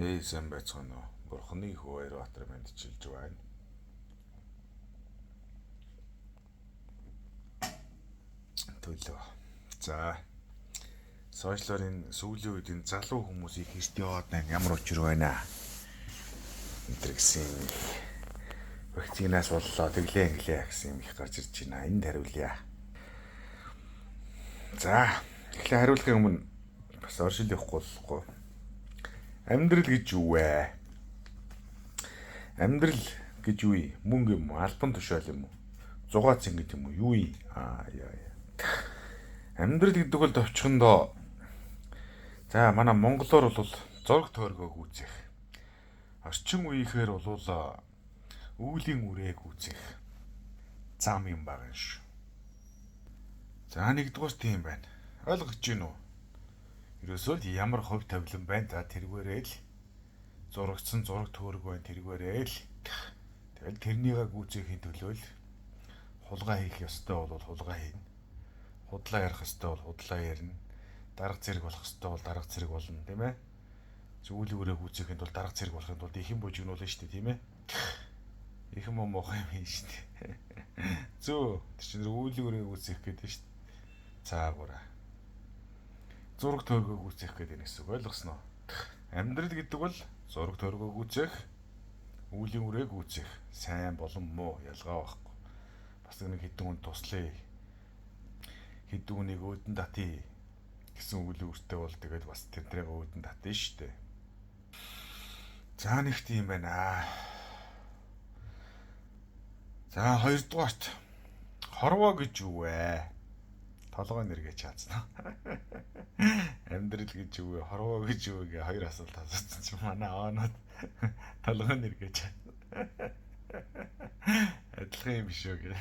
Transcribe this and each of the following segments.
Сайн байцгаана уу. Бурхны их Баярбаатар мэдчилж байна. Төлөө. За. Сошиалын сүүлийн үед энэ залуу хүмүүсийг хэрт яваад байна. Ямар учир байна? Энтэр гэсэн вакцинаас боллоо тэглээ гэсэн юм их гарч ирж байна. Энд хариулъя. За. Тэгэхээр хариулахын өмнө бас оршил явахгүй болохгүй. Амьдрал гэж юу вэ? Амьдрал гэж юу юм? Мөнгө юм уу? Альбан тушаал юм уу? Зугаац ингэ юм уу? Юу юм? Амьдрал гэдэг бол товчхондоо за манай монголоор бол зураг тойргоо гүйцэх. Орчин үеийнхээр бол үүлийн үрээ гүйцэх зам юм байгаа шүү. За нэгдүгээр тийм байна. Ойлгож байна уу? Ерөөсөө л ямар хувь тавилан байна та тэргээрээ л зурагцсан зураг тойрог байна тэргээрээ л тэгэл тэрнийгээ гүйцэхийн төлөө л хулгай хийх ёстой бол хулгай хийн. Худлаа ярих ёстой бол худлаа ярина. Дарга зэрэг болох ёстой бол дарга зэрэг болно, тийм ээ. Зүйлийг өрөө гүйцэхийн тулд дарга зэрэг болохын тулд ихэн бужигнуулна шүү дээ, тийм ээ. Ихэн муухай юм хийн шүү дээ. Зөө тэр чинь үйлийг өрөө гүйцэх гэдэг шүү дээ. Цаагаараа. Зураг тойргоо гүйцэх гэдэг нь гэсэн үг ойлгосноо. Амьдрал гэдэг бол зураг тойргоо гүйцэх, үүлийн үрээ гүйцэх, сайн болон муу ялгаа байхгүй. Бас нэг хэдэн хүн туслая. Хэдэн хүнийг өөдөн татъя гэсэн үйл үүртэй бол тэгээд бас тэрнтэйгээ өөдөн татъя шүү дээ. За нэг тийм байна. За хоёрдугаарт хорвоо гэж юу вэ? Толгой нэргээ чаацна. Амьдрал гэж юу вэ? Хорвоо гэж юу вэ? Хоёр асуулт асуусан чинь манай оонод толгой нэргээ чаацна. Адилхан юм биш үү гэ.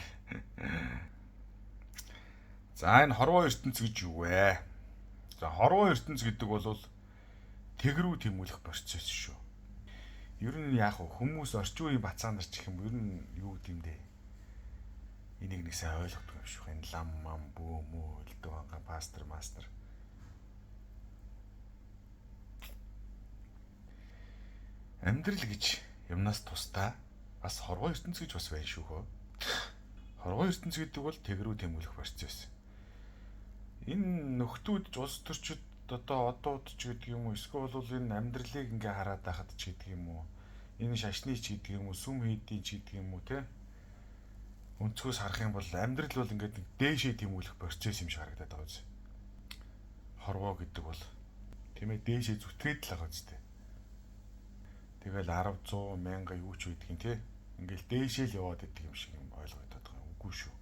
За энэ хорвоо ертөнц гэж юу вэ? За хорвоо ертөнц гэдэг бол тэг рүү тэмүүлэх процесс шүү. Ер нь яг хүмүүс орчин үеийн бацаа нар ч гэх юм ер нь юу гэдэм бэ? Энийг нэг сайн ойлгохгүй юм шүү. Энэ лам мам бөө мөө элдв анга пастор мастер. Амьдрал гэж юмнаас тусдаа бас хорвоо ертөнц гэж бас байна шүү хөө. Хорвоо ертөнц гэдэг бол тэг рүү тэмүүлэх процесс. Энэ нөхдүүд улс төрчид одоо одууд ч гэдэг юм уу эсвэл бол энэ амьдралыг ингээ хараад байхад ч гэдэг юм уу энэ шашны ч гэдэг юм уу сүм хийдийн ч гэдэг юм уу те өнцгөөс харах юм бол амьдрал бол ингээд нэг дээшээ тэмүүлэх процесс юм шиг харагдаад байгаа үз. Хорвоо гэдэг бол тийм ээ дээшээ зүтгээд л байгаа үстэй. Тэгэл 10 100 1000 юу ч үйдэг юм те ингээл дээшээ л яваад идэг юм шиг юм ойлгоод байгаа юм. Үгүй шүү.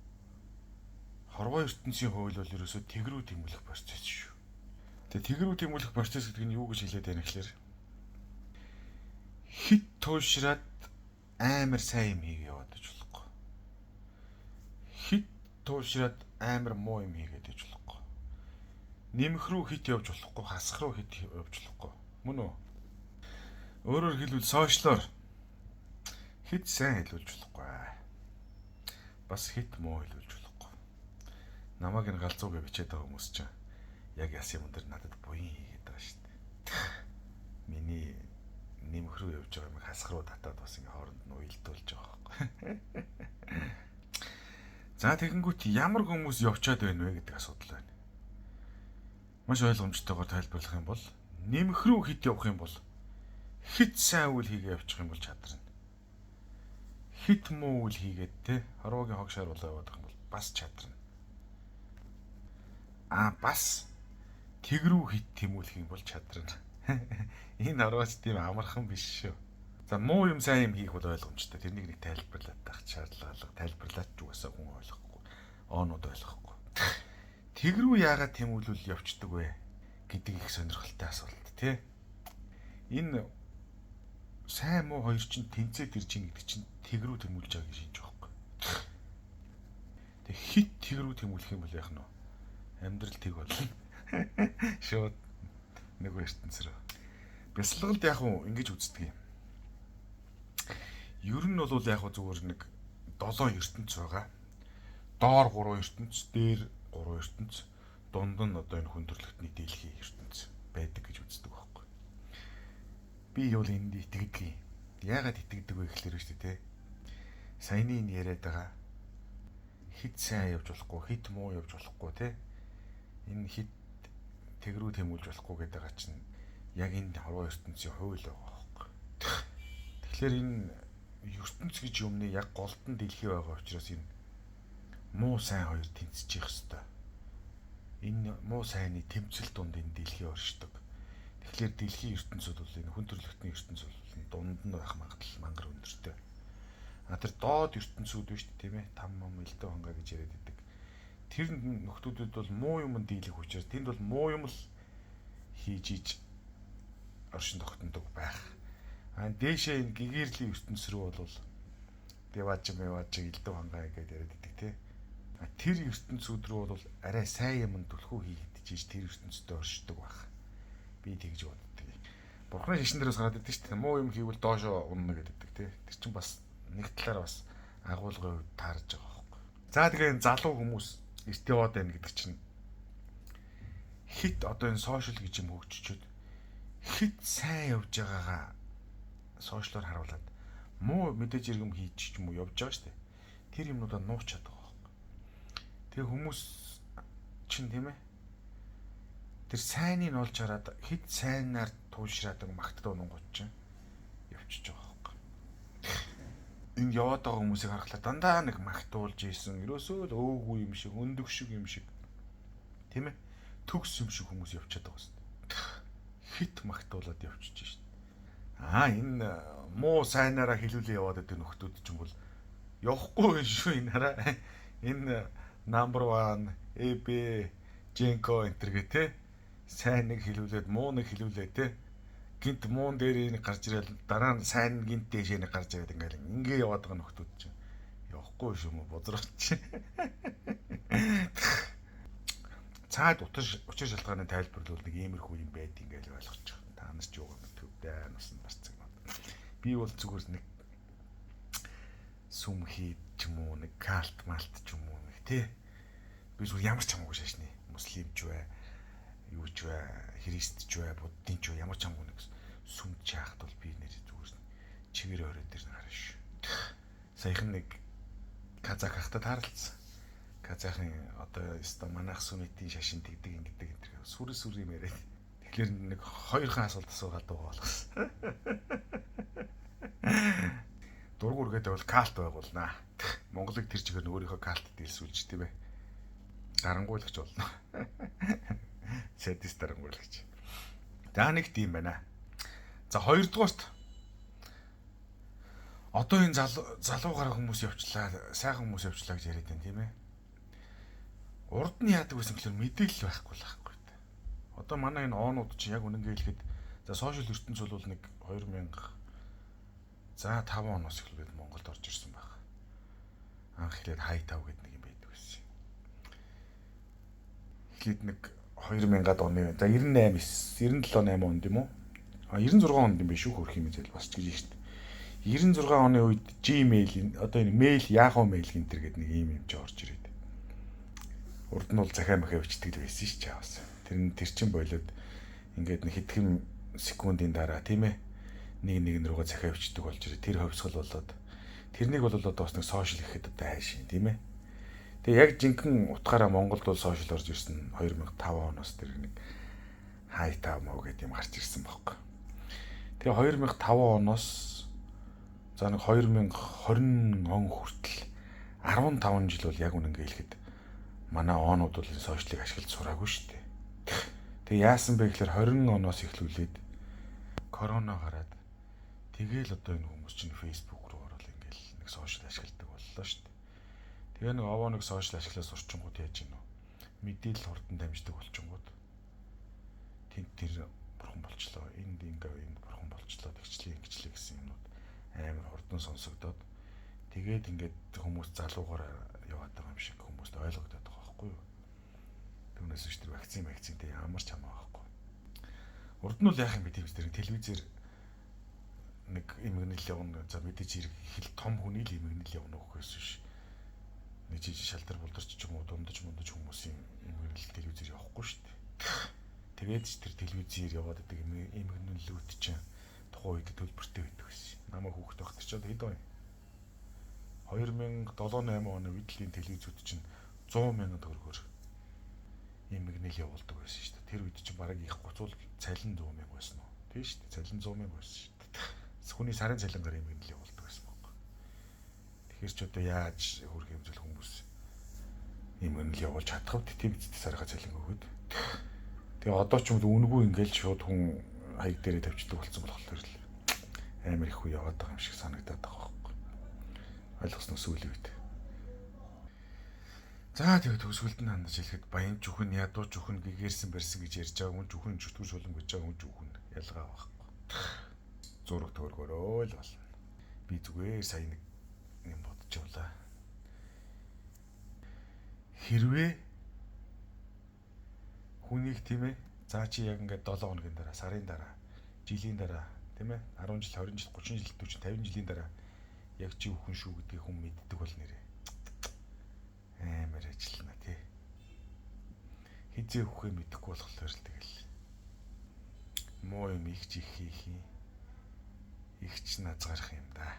Хорвоо ертөнцийн хууль бол ерөөсөө тэг рүү тэмүүлэх процесс шүү. Тэгээ тэг рүү тэмүүлэх процесс гэдэг нь юу гэж хэлээд байна гэхээр хит туушраад амар сайн юм хийгээ яваад иж болохгүй. Хит туушраад амар муу юм хийгээд иж болохгүй. Нэмэх рүү хит явж болохгүй, хасах руу хит явж болохгүй. Мөн үү? Өөрөөр хэлбэл сошиалоор хит сайн хэлүүлж болохгүй. Бас хит муу хэлүүлж болохгүй. Намайг энэ галзуугээ бичээд байгаа хүмүүс чинь яг яс юм дээр надад буян хийгээд байгаа шүү дээ. Миний нэмэх рүү явж байгаа юм хасах руу татаад бас ингээ хооронд нь уялдуулж байгаа байхгүй. За тэгэнгүүт ямар хүмүүс явчаад байна вэ гэдэг асуудал байна. Маш ойлгомжтойгоор тайлбарлах юм бол нэмэх рүү хит явах юм бол хит сайн үйл хийгээ явчих юм бол чадрна. Хит муу үйл хийгээд те хорвоогийн хог шааруулаа яваад байгаа юм бол бас чадрна. Бас тэг рүү хит тэмүүлэх юм бол чадрна. Энэ орооч тийм амархан биш шүү. За муу юм сайн юм хийх бол ойлгомжтой. Тэрнийг нэг тайлбарлаад байх шаардлага тайлбарлаад ч угаасаа хүн ойлгохгүй. Оонууд ойлгохгүй. Тэг рүү яагаад тэмүүлвэл явцдаг вэ гэдэг их сонирхолтой асуулт тий. Энэ сайн муу хоёр чинь тэнцээд ирж ийн гэдэг чинь тэг рүү тэмүүлж байгаа гэж шинж байхгүй. Тэг хит тэг рүү тэмүүлэх юм бол яах нь вэ? Амьдрал тэг болно. Шууд нэг ертөнц рүү. Бясалгалд яг уу ингэж үздэг юм. Ер нь бол яг уу зүгээр нэг 7 ертөнц байгаа. Доор 3 ертөнц, дээр 3 ертөнц, дунд нь одоо энэ хүн төрлөختний дэлхийн ертөнц байдаг гэж үздэг байхгүй. Би би юу л энд итгэдэг юм. Яагаад итгэдэг вэ гэхлээр шүү дээ, тэ. Саяны энэ яриад байгаа хит сайн явж болохгүй, хит муу явж болохгүй, тэ. Энэ хит тэгрүү тэмүүлж болохгүй гэдэг байгаа чинь яг энэ хорвоо ертөнцийн хууль байгаа байхгүй. Тэгэхээр энэ ертөнц гэж юмны яг голдон дэлхий байгаа учраас энэ муу сайн хоёр тэнцэж явах хэрэгтэй. Энэ муу сайнны тэмцэл дунд энэ дэлхий оршдог. Тэгэхээр дэлхийн ертөнцид бол энэ хүн төрөлхтний ертөнц бол дунд нь байх магадлал мангар өндөртэй. Тэр доод ертөнцүүд биш тийм ээ, там мам элдв хангаа гэж яриад байдаг. Тэр нөхдүүдэд бол муу юм дийлэх учраас тэнд бол муу юм л хийж иж оршин тогтнодог байх. Дээшээ энэ гэгэрлийн ертөнц рүү бол деваж элдв хангаа гэж яриад байдаг тийм. Тэр ертөнцүүд рүү бол арай сайн юм түлхүү хийгдэж тэр ертөнцөд оршдог байх. Би тэгж боддог. Бурхны шашин дээрээс гараад идэв шүү дээ. Муу юм хийвэл доошоо унна гэдэг тий. Тэр чинь бас нэг талаар бас агуулгын хувьд таарж байгаа байхгүй. За тэгээ залуу хүмүүс эрт яваад байна гэдэг чинь хит одоо энэ сошиал гэж юм хөгжчихэд хит сайн явж байгаагаа сошиалор харуулад муу мэдээж иргэм хийж ч юм уу явж байгаа шүү дээ. Тэр юмнуудаа нуучаад байгаа байхгүй. Тэгээ хүмүүс чинь тийм ээ. Тэр сайныг олж хараад хит сайнаар туушраад магтдаг нунгууд чинь явчихж байгаа байхгүй. Энэ яваад байгаа хүмүүсийг харахлаа дандаа нэг магтуулж ийсэн. Ерөөсөө л өөгүй юм шиг, өндөг шиг юм шиг. Тийм ээ? Төгс юм шиг хүмүүс явчихад байгаа шүү дээ. Хит магтуулаад явчихж шүү дээ. Энэ муу сайнаараа хэлүүлээ яваад байгаа нөхдүүд чинь бол явахгүй шүү энэ хараа. Энэ number 1 AB Женко энтер гэ тэ сайн нэг хэлүүлээд муу нэг хэлүүлээ тэ гинт муун дээр нэг гарч ирэл дараа нь сайн гинт дэшээ нэг гарч ирээд ингээ яваад байгаа нөхдүүд чинь явахгүй шүү мө бозрооч. Цаад учир шалтгааны тайлбарлуул нэг иймэрхүү юм байд ингээл ойлгож байгаа. Та нар ч юу мэдв дээ насан барцаг. Би бол зүгээр нэг сүм хийд ч юм уу нэг калт малт ч юм уу нэг тий. Би зүгээр ямар ч хамаагүй шашны муслимч бай, юу ч бай, христ ч бай, буддын ч бай ямар ч хамаагүй нэг сүмд чаахт бол би нэр зүгээр чигээр орой дээр харна ш. Саяхан нэг казак хахтад харалцсан. Казахын одоо өсто манайх сүмэтийн шашин тэгдэг ингэдэг энэ сүр юм яриад. Тэгэхээр нэг хоёрхан асуулт асуугаад байгаа болгосон. Дургуургээд бол калт байгуулнаа. Монголыг тэр чигээр өөрийнхөө калт дэлсүүлж тийм ээ. Дарангуйлагч болно. Садист дарангуйлагч. За нэг тийм байна. За хоёрдугаарт одоо энэ залуугаар хүмүүс явчлаа, сайхан хүмүүс явчлаа гэж яриад байна тийм ээ. Урд нь яадаг байсан гэхээр мэдээлэл байхгүй л байхгүй. Одоо манай энэ оонууд чинь яг үнэнгээ хэлэхэд за сошиал ертөнц бол нэг 2000 за 5 оноос эхлээд Монголд орж ирсэн баг. Анх эхлээд хай тав гэдэг нэг юм байдаг байсан. Эхлээд нэг 2000-ад оны за 98 97 8 онд юм уу? 96 онд юм биш үү хөрх юм зэл бас ч гэж шүү дээ. 96 оны үед Gmail одоо энэ mail Yahoo mail гэнтэр гэдэг нэг юм ч орж ирээд. Урд нь бол захаа махаа өчтдөг байсан ш чаавс. Тэр чин болоод ингээд нэг хэдхэн секундын дараа тийм ээ нэг рүүгээ захаа өчтдөг болж ирээ. Тэр хөвсгөл болоод тэрнийг бол одоо бас нэг сошиал гэхэд одоо хайш юм тийм ээ. Тэгээ яг жинхэнэ утгаараа Монголд бол сошиал орж ирсэн 2005 оноос тэр нэг хай тав мөө гэдэг юм гарч ирсэн байхгүй. Тэгээ 2005 оноос за нэг 2020 он хүртэл 15 жил бол яг үнэнгээ хэлэхэд манай оонууд бол сошиалыг ашиглаж сураагүй шүү дээ. Тэгээ яасан бэ гэхээр 20 оноос эхлүүлээд корона гараад тэгээл одоо энэ хүмүүс чинь фейсбુક руу орол ингээл нэг сошиал ашигладаг боллоо шүү дээ. Тэгээ нэг овоо нэг сошиал ашиглаж сурчингууд яаж гинэ вэ? Мэдээлэл хурдан дамждаг болчингууд тэр бурхан болчлоо. Энд энэ бурхан болчлоо тэгчлээ ингэчлээ гэсэн юмнууд амар хурдан сонсогдоод тэгээд ингээд хүмүүс залуугаар яваад байгаа юм шиг хүмүүст ойлгогдоод байгаа байхгүй юу? Түүнээс ч тэр вакцинтэй ямар ч хамаа байхгүй. Урд нь бол яах юм бэ тийм үстэй телевизээр нэг имгэнэл явна за мэдээж хэрэг хэл том хүний л имгэнэл явна гэхээс биш. Нэг жижиг шалтар булдарч ч юм уу дундаж хүмүүсийн имгэнэл телевизээр явахгүй шүү дээ. Тэгээд ч тэр телевизээр яваад байдаг имгэнэлүүд чинь тухайн үед төлбөртэй байдаг гэсэн. Намайг хүүхэд байхдаа ч одоо хэд вэ? 2007-8 оны үеийн телевизүүд чинь 100,000 төгрөгөөр ийм мэгнэл явуулдаг байсан шүү дээ. Тэр үед чинь бараг их гоцуул цалин 100,000 байсан уу? Тийм шүү дээ. Цалин 100,000 байсан шүү дээ. Хүний сарын цалингаар ийм мэгнэл явуулдаг байсан байхгүй. Тэгэхээр ч одоо яаж хөрх хэмжэл хүмүүс ийм мэгнэл явуулж чадах вэ? Тийм эцэд сарга цалин өгöd. Тэгээ одоо ч юм уу үнэгүй ингээл шууд хүн хаяг дээрээ тавьчихдаг болсон болохоор л амар их үе яваад байгаа юм шиг санагдаад байгаа байхгүй. Ойлгосноо сүүлийн үед. За тэгээд төгсгөлд нь хандаж хэлэхэд баян жүхэн ядуу жүхэн гэгэрсэн барьсан гэж ярьж байгаа хүн жүхэн чөтгөр шулан гэж байгаа хүн жүхэн ялгаа байхгүй. Зураг төгрөгөөрөө л болно. Би зүгээр сая нэг юм бодож явлаа. Хэрвээ хүнийг тийм ээ заа чи яг ингээд 7 хоногийн дараа, сарын дараа, жилийн дараа тийм ээ 10 жил, 20 жил, 30 жил, 40, 50 жилийн дараа яг чи хүн шүү гэдгийг хүн мэддэг бол нэрээ. Амар ажиллана тий. Хизээ хөхөө мэдэхгүй болохоор л тэгэл. Муу юм их чих хийх юм. Их ч назгарах юм да.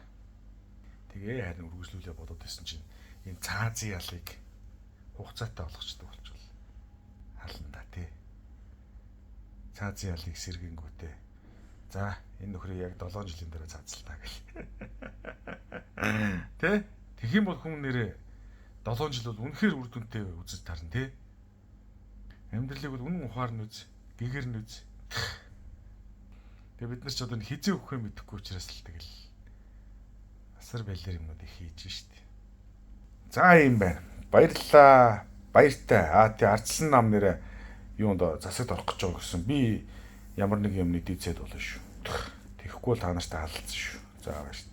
Тэгээ харин үргэлжлүүлээ бодоод байсан чинь энэ цаазын ялыг хугацаатай болгочтой болчихвол хална да тий. Цаазын ялыг сэргэнгүүтээ. За энэ нөхрийг яг 7 жилийн дараа цаацлаа гэл. Тэ? Тэгэх юм бол хүн нэрээ 7 жил бол үнэхээр үр дүнтэй үзэж тарна тий. Амьдралыг бол үнэн ухаар нь үз, гэгэр нь үз. Тэгээ бид нар ч одоо хизээ өгөхөө мэдэхгүй учраас л тэгэл асар байлэр юмнууд их хийж штэ. За юм байна. Баярлалаа. Баяртай. Тий ардсан нам нэрээ юунд засагт орох гэж байгаа гэсэн. Би ямар нэг юмны дийцээд болно шүү. Тэгэхгүй бол та нартай халдсан шүү. За баяр.